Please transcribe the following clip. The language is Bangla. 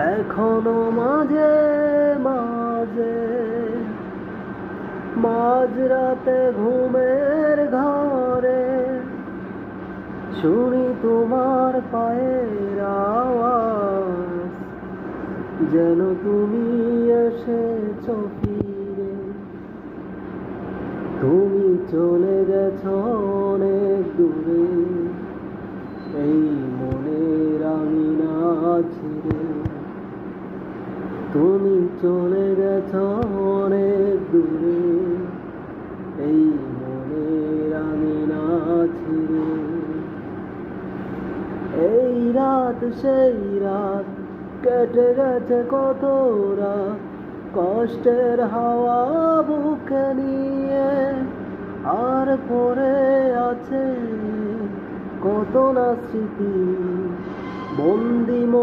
এখনো মাঝে মাঝে মাঝরাতে ঘুমের ঘরে শুনি তোমার পায়ের আওয়াজ, যেন তুমি এসেছো ফিরে। তুমি চলে গেছো অনেক দূরে, এই মনের আঙিনা ছেড়ে। তুমি চলে গেছো অনেক দূরে, এই মনের আঙিনা ছেড়ে। এই রাত সেই রাত, কেটে গেছে কত রাত, কষ্টের হাওয়া বুকে নিয়ে। আর পড়ে আছে কত না স্মৃতি, বন্দি